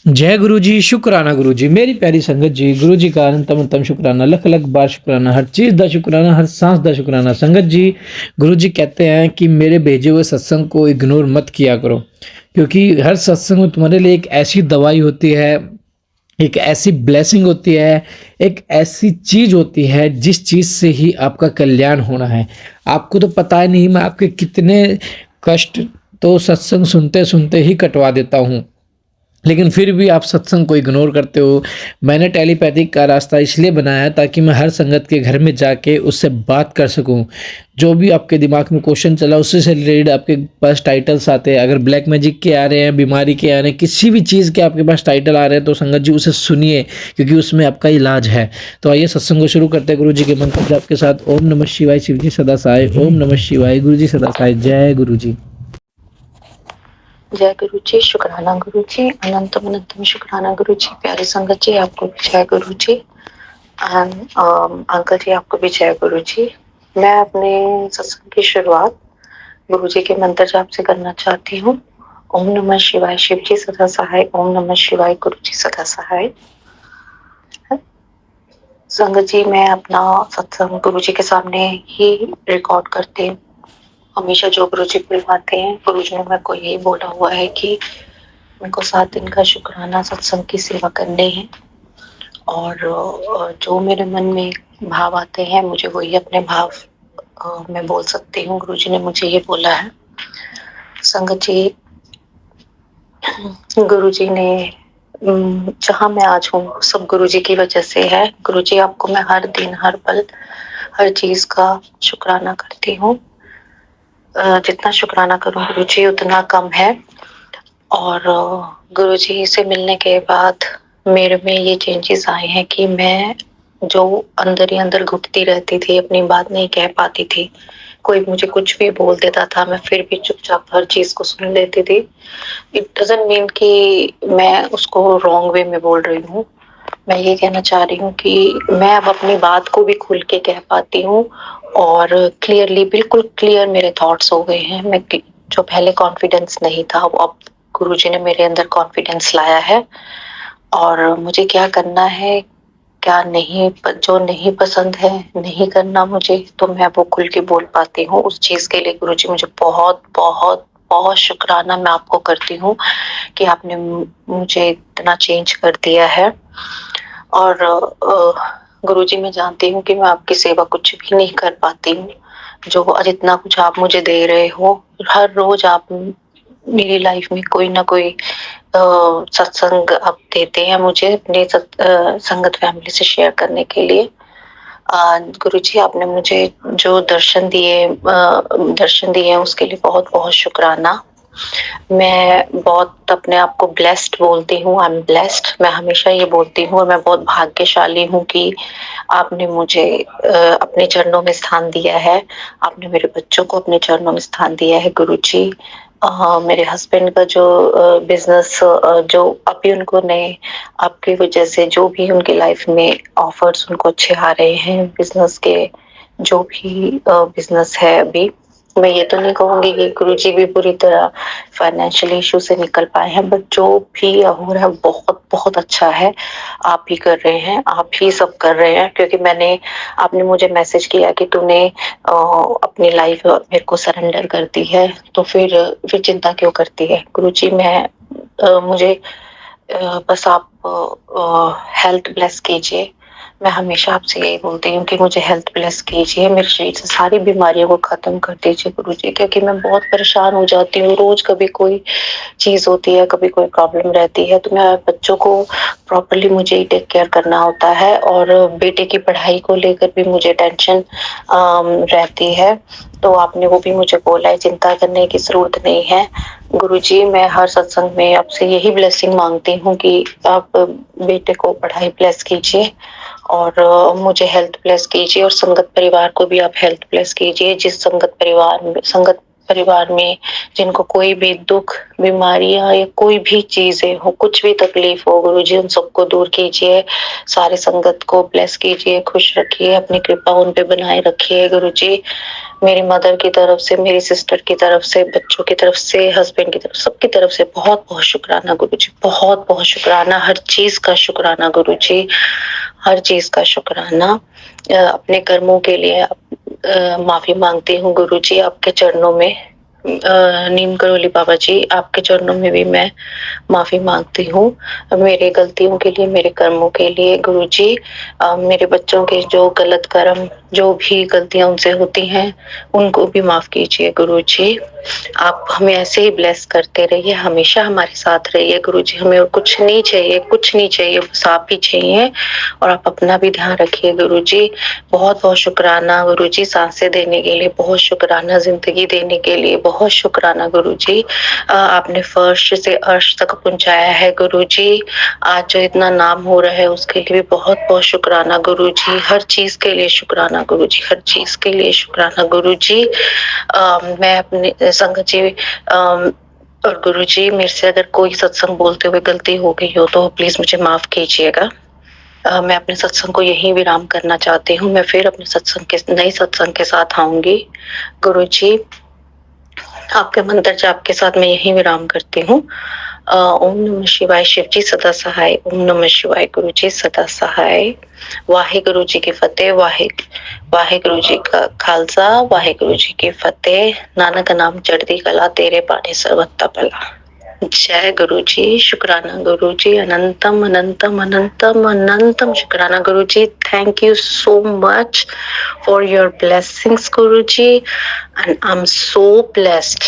जय गुरु जी, शुकराना गुरु जी, मेरी प्यारी संगत जी, गुरु जी का अनंतम अनंतम शुकराना, लख लख बार शुकराना, हर चीज़ दा शुकराना, हर सांस दा शुकराना। संगत जी, गुरु जी कहते हैं कि मेरे भेजे हुए सत्संग को इग्नोर मत किया करो, क्योंकि हर सत्संग में तुम्हारे लिए एक ऐसी दवाई होती है, एक ऐसी ब्लेसिंग होती है, एक ऐसी चीज़ होती है जिस चीज़ से ही आपका कल्याण होना है। आपको तो पता ही नहीं मैं आपके कितने कष्ट तो सत्संग सुनते-सुनते ही कटवा देता हूँ। लेकिन फिर भी आप सत्संग को इग्नोर करते हो। मैंने टेलीपैथिक का रास्ता इसलिए बनाया है ताकि मैं हर संगत के घर में जाके उससे बात कर सकूँ। जो भी आपके दिमाग में क्वेश्चन चला उससे से रिलेटेड आपके पास टाइटल्स आते हैं। अगर ब्लैक मैजिक के आ रहे हैं, बीमारी के आ रहे हैं, किसी भी चीज़ के आपके पास टाइटल आ रहे हैं तो संगत जी उसे सुनिए, क्योंकि उसमें आपका इलाज है। तो आइए सत्संग को शुरू करते हैं गुरु जी के मंत्र जाप के साथ। ओम नमः शिवाय, शिव जी सदा सहाय। ओम नमः शिवाय, गुरु जी सदा सहाय। जय गुरु जी। जय गुरु जी, शुक्राना गुरु जी, अनंतम अनंतम शुक्राना गुरु जी। प्यारी संगत जी, आपको भी जय गुरु जी। एंड अंकल जी, आपको भी जय गुरु जी। मैं अपने सत्संग की शुरुआत गुरु जी के मंत्र जाप से करना चाहती हूँ। ओम नमः शिवाय, शिव जी सदा सहाय। ओम नमः शिवाय, गुरु जी सदा सहाय। संगत जी, मैं अपना सत्संग गुरु जी के सामने ही रिकॉर्ड करती हूँ। हमेशा जो गुरु जी बुलवाते हैं, गुरु जी ने मेरे को यही बोला हुआ है कि मेरे को 7 दिन का शुक्राना सत्संग की सेवा करनी है। और जो मेरे मन में भाव आते हैं, मुझे वही अपने भाव मैं बोल सकती हूँ। गुरु जी ने मुझे ये बोला है। संगत जी, गुरु जी ने जहाँ मैं आज हूँ सब गुरु जी की वजह से है। गुरु जी, आपको मैं हर दिन, हर पल, हर चीज का शुक्राना करती हूँ। जितना शुक्राना करूँ गुरु जी उतना कम है। और गुरु जी से मिलने के बाद मेरे में ये चेंजेस आए हैं कि मैं जो अंदर ही अंदर घुटती रहती थी, अपनी बात नहीं कह पाती थी, कोई मुझे कुछ भी बोल देता था, मैं फिर भी चुपचाप हर चीज को सुन लेती थी। इट डजंट मीन कि मैं उसको रॉन्ग वे में बोल रही हूँ। मैं ये कहना चाह रही हूँ कि मैं अब अपनी बात को भी खुल के कह पाती हूँ और क्लियरली, बिल्कुल क्लियर मेरे थॉट्स हो गए हैं। मैं जो पहले कॉन्फिडेंस नहीं था, वो अब गुरुजी ने मेरे अंदर कॉन्फिडेंस लाया है। और मुझे क्या करना है, क्या नहीं, जो नहीं पसंद है, नहीं करना मुझे, तो मैं वो खुल के बोल पाती हूँ। उस चीज के लिए गुरुजी मुझे बहुत बहुत बहुत शुक्राना मैं आपको करती हूँ कि आपने मुझे इतना चेंज कर दिया है। और गुरुजी, मैं जानती हूँ कि मैं आपकी सेवा कुछ भी नहीं कर पाती हूँ। जो जितना कुछ आप मुझे दे रहे हो, हर रोज आप मेरी लाइफ में कोई ना कोई सत्संग आप देते हैं मुझे अपने संगत फैमिली से शेयर करने के लिए। गुरु जी, आपने मुझे जो दर्शन दिए हैं उसके लिए बहुत बहुत शुक्राना। मैं बहुत अपने आप को ब्लेस्ड बोलती हूँ। आई एम ब्लेस्ड, मैं हमेशा ये बोलती हूँ। और मैं बहुत भाग्यशाली हूँ कि आपने मुझे अपने चरणों में स्थान दिया है। आपने मेरे बच्चों को अपने चरणों में स्थान दिया है गुरु जी। मेरे हस्बैंड का जो बिजनेस, जो अभी उनको नए, आपकी वजह से जो भी उनकी लाइफ में ऑफर्स उनको अच्छे आ रहे हैं, बिजनेस के जो भी बिजनेस है अभी, मैं ये तो नहीं कहूंगी कि गुरुजी भी पूरी तरह फाइनेंशियल इशू से निकल पाए हैं, बट जो भी हो रहा है बहुत बहुत अच्छा है। आप ही कर रहे हैं, आप ही सब कर रहे हैं। क्योंकि आपने मुझे मैसेज किया कि तूने अपनी लाइफ मेरे को सरेंडर कर दी है, तो फिर चिंता क्यों करती है। गुरुजी, मुझे बस आप हेल्थ ब्लेस कीजिए। मैं हमेशा आपसे यही बोलती हूँ कि मुझे हेल्थ ब्लेस कीजिए, मेरे शरीर से सारी बीमारियों को खत्म कर दीजिए गुरुजी। क्योंकि मैं बहुत परेशान हो जाती हूँ, रोज कभी कोई चीज होती है, कभी कोई प्रॉब्लम रहती है, तो मैं बच्चों को प्रॉपरली मुझे ही टेक केयर करना होता है। और बेटे की पढ़ाई को लेकर भी मुझे टेंशन रहती है। तो आपने वो भी मुझे बोला है, चिंता करने की जरूरत नहीं है गुरुजी। मैं हर सत्संग में आपसे यही ब्लेसिंग मांगती हूँ कि आप बेटे को पढ़ाई ब्लेस कीजिए और मुझे हेल्थ ब्लेस कीजिए, और संगत परिवार को भी आप हेल्थ ब्लेस कीजिए। जिस संगत परिवार में जिनको कोई भी दुख, बीमारियां या कोई भी चीजें हो, कुछ भी तकलीफ हो, गुरुजी उन सबको दूर कीजिए। सारे संगत को ब्लेस कीजिए, खुश रखिए, अपनी कृपा उन पे बनाए रखिए गुरुजी। मेरी मदर की तरफ से, मेरी सिस्टर की तरफ से, बच्चों की तरफ से, हस्बैंड की तरफ, सबकी तरफ से बहुत-बहुत शुक्राना गुरुजी, बहुत-बहुत शुक्राना, हर चीज़ का शुक्राना गुरुजी, हर चीज़ का शुक्राना। अपने कर्मों के लिए माफ़ी माँगती हूँ गुरुजी आपके चरणों में। नीम करोली बाबा जी, आपके चरणों में भी मैं माफ़ी माँगती हूँ। मेरी गलतियों के लिए, मेरे कर्मों के लिए गुरुजी, मेरे बच्चों के जो गलत कर्म, जो भी गलतियाँ उनसे होती हैं, उनको भी माफ़ कीजिए गुरुजी। आप हमें ऐसे ही ब्लेस करते रहिए, हमेशा हमारे साथ रहिए गुरुजी, हमें और कुछ नहीं चाहिए, कुछ नहीं चाहिए, बस आप ही चाहिए, और आप अपना भी ध्यान रखिए गुरुजी। बहुत-बहुत शुक्राना गुरुजी, साँसें देने के लिए बहुत शुक्राना, ज़िंदगी देने के लिए बहुत शुक्राना गुरुजी। आपने फर्श से अर्श तक पहुँचाया है गुरुजी। आज जो इतना नाम हो रहा है उसके लिए भी बहुत-बहुत शुक्राना गुरुजी। हर चीज़ के लिए शुक्राना गुरुजी, हर चीज़ के लिए शुक्राना गुरुजी। मैं अपने संगत जी, और गुरुजी, मेरे से अगर कोई सत्संग बोलते हुए गलती हो गई हो तो प्लीज़ मुझे माफ़ कीजिएगा। मैं अपने सत्संग को यहीं विराम करना चाहती हूँ। मैं फिर अपने नए सत्संग के साथ आऊँगी। गुरुजी, आपके मंत्र जाप के साथ मैं यहीं विराम करती हूँ। ओम नमः शिवाय, शिव जी सदा सहाय। ओम नमः शिवाय, गुरु जी सदा सहाय। वाहेगुरु जी की फतेह, वाहेगुरु जी का खालसा, वाहेगुरु जी की फतेह। नानक नाम चढ़ती कला, तेरे पानी सर्वत्र भला। जय गुरु जी, शुक्राना गुरु जी, अनंतम अनंतम अनंतम अनंतम शुक्राना Guru ji. Thank you so much for your blessings Guru ji, and I am so blessed.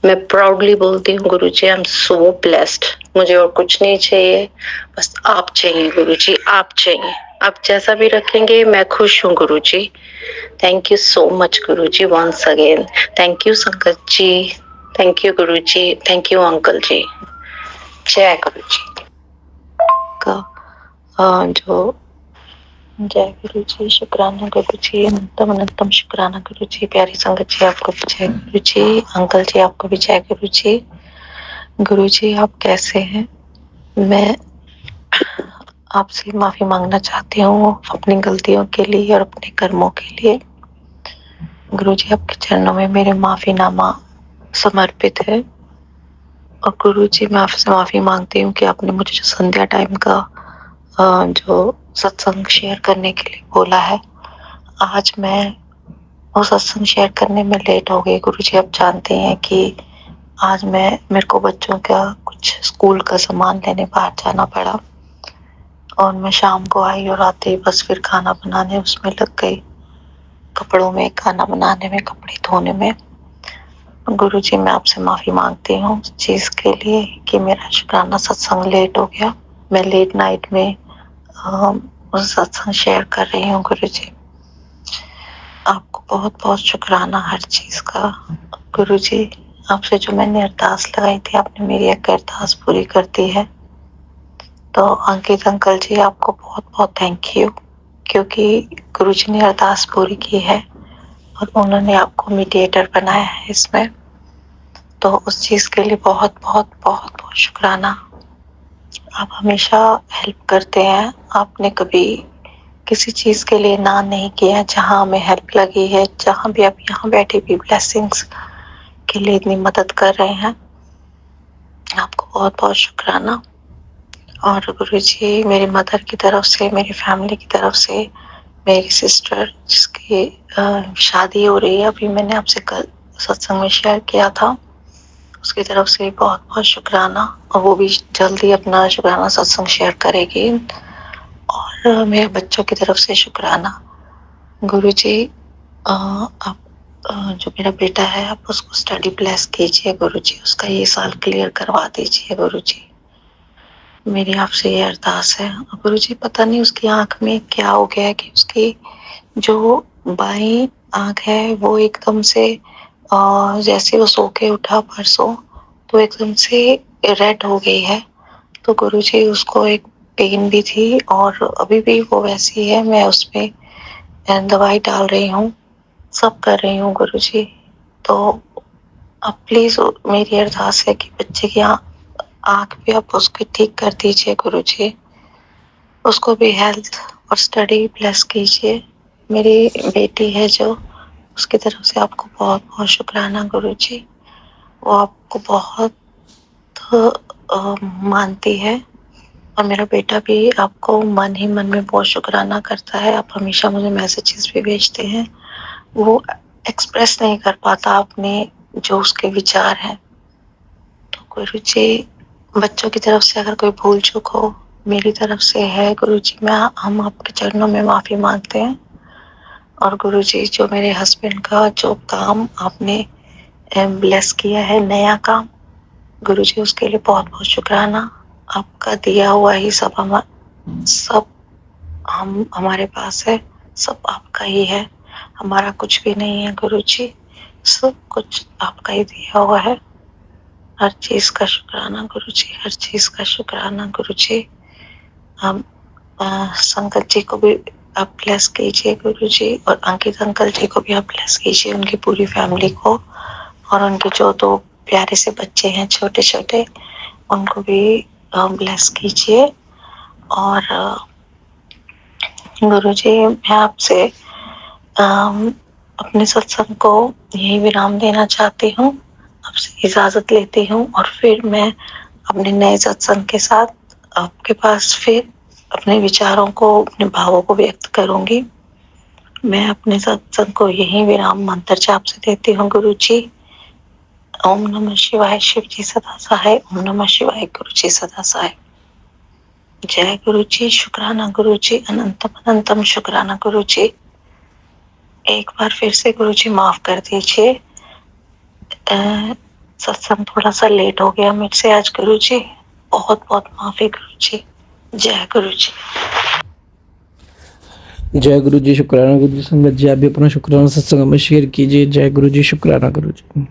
मैं प्राउडली बोलती हूँ गुरु जी, आई एम सो ब्लेस्ड। मुझे और कुछ नहीं चाहिए, बस आप चाहिए गुरु जी, आप चाहिए। आप जैसा भी रखेंगे मैं खुश हूँ गुरु ji. Thank you so much Guru ji, once again. Thank you संगत जी, thank you Guru ji, thank you uncle जी। जय गुरु जी का जो जय गुरु जी, शुक्राना गुरु जी, अनंतम अनंतम शुक्राना गुरु जी। प्यारी संगत जी, आपको भी जय गुरु जी। अंकल जी, आपको भी जय गुरु जी। गुरु जी, आप कैसे हैं? मैं आपसे माफी मांगना चाहती हूँ अपनी गलतियों के लिए और अपने कर्मों के लिए। गुरु जी, आपके चरणों में मेरे माफीनामा समर्पित है। और गुरु जी, मैं आपसे माफी मांगती हूँ कि आपने मुझे जो संध्या टाइम का जो सत्संग शेयर करने के लिए बोला है, आज मैं वो सत्संग शेयर करने में लेट हो गई। गुरु जी, आप जानते हैं कि आज मेरे को बच्चों का कुछ स्कूल का सामान लेने बाहर जाना पड़ा, और मैं शाम को आई और आते ही बस फिर खाना बनाने उसमें लग गई, कपड़ों में, खाना बनाने में, कपड़े धोने में। गुरु जी, मैं आपसे माफी मांगती हूँ उस चीज के लिए कि मेरा शुक्राना सत्संग लेट हो गया। मैं लेट नाइट में उस सत्संग शेयर कर रही हूँ। गुरु जी, आपको बहुत बहुत शुक्राना हर चीज का। गुरु जी, आपसे जो मैंने अरदास लगाई थी, आपने मेरी एक अरदास पूरी कर दी है। तो अंकित अंकल जी, आपको बहुत बहुत थैंक यू, क्योंकि गुरु जी ने अरदास पूरी की है और उन्होंने आपको मीडिएटर बनाया है इसमें। तो उस चीज के लिए बहुत बहुत बहुत बहुत शुक्राना। आप हमेशा हेल्प करते हैं, आपने कभी किसी चीज के लिए ना नहीं किया। जहाँ हमें हेल्प लगी है, जहाँ भी आप यहाँ बैठे भी ब्लेसिंग्स के लिए इतनी मदद कर रहे हैं, आपको बहुत बहुत शुक्राना। और गुरु जी, मेरी मदर की तरफ से, मेरी फैमिली की तरफ से, मेरी सिस्टर जिसकी शादी हो रही है, अभी मैंने आपसे कल सत्संग में शेयर किया था, उसकी तरफ से बहुत बहुत शुक्राना। और वो भी जल्दी अपना शुक्राना सत्संग शेयर करेगी। और मेरे बच्चों की तरफ से शुक्राना। गुरु जी, आप जो मेरा बेटा है, आप उसको स्टडी ब्लेस कीजिए गुरु जी, उसका ये साल क्लियर करवा दीजिए गुरु जी, मेरी आपसे ये अरदास है। गुरु जी, पता नहीं उसकी आंख में क्या हो गया है कि उसकी जो बाईं आंख है वो एकदम से जैसे वो सो के उठा परसों, तो एकदम से रेड हो गई है। तो गुरु जी, उसको एक पेन भी थी और अभी भी वो वैसी है। मैं उसमें दवाई डाल रही हूँ, सब कर रही हूँ गुरु जी। तो आप प्लीज, मेरी अरदास है कि बच्चे की आंख भी आप उसकी ठीक कर दीजिए गुरु जी, उसको भी हेल्थ और स्टडी ब्लेस कीजिए। मेरी बेटी है जो, उसकी तरफ से आपको बहुत बहुत शुक्राना गुरुजी। वो आपको बहुत मानती है और मेरा बेटा भी आपको मन ही मन में बहुत शुक्राना करता है। आप हमेशा मुझे मैसेजेस भी भेजते हैं। वो एक्सप्रेस नहीं कर पाता अपने जो उसके विचार हैं। तो गुरुजी, बच्चों की तरफ से अगर कोई भूल चूक हो, मेरी तरफ से है गुरुजी, हम आपके चरणों में माफ़ी मांगते हैं। और गुरुजी, जो मेरे हस्बैंड का जो काम आपने ब्लेस किया है, नया काम, गुरुजी उसके लिए बहुत बहुत शुक्राना। आपका दिया हुआ ही सब हम हमारे पास है, सब आपका ही है, हमारा कुछ भी नहीं है गुरुजी, सब कुछ आपका ही दिया हुआ है। हर चीज का शुक्राना गुरुजी, हर चीज का शुक्राना गुरुजी। हम संगत जी को भी आप ब्लेस कीजिए गुरुजी, और अंकित अंकल जी को भी आप ब्लेस कीजिए, उनकी पूरी फैमिली को, और उनके जो 2 प्यारे से बच्चे हैं छोटे छोटे, उनको भी ब्लेस कीजिए। और गुरुजी, मैं आपसे अपने सत्संग को यही विराम देना चाहती हूँ, आपसे इजाजत लेती हूँ, और फिर मैं अपने नए सत्संग के साथ आपके पास फिर अपने विचारों को, अपने भावों को व्यक्त करूंगी। मैं अपने सत्संग को यही विराम मंत्र जाप से देती हूँ गुरुजी। ओम नमः शिवाय, शिव जी सदा सहाय। ओम नमः शिवाय, गुरु जी सदा सहाय। जय गुरु जी, शुक्राना गुरु जी, अनंतम अनंतम शुक्राना गुरु जी। एक बार फिर से गुरु जी माफ कर दीजिए, सत्संग थोड़ा सा लेट हो गया मुझसे आज गुरु जी, बहुत बहुत माफी गुरु जी। जय गुरु जी। जय गुरु जी, शुक्राना गुरु जी। संगत जी आप भी अपना शुक्राना सत्संग में शेयर कीजिए। जय गुरु जी, शुक्राना गुरु जी।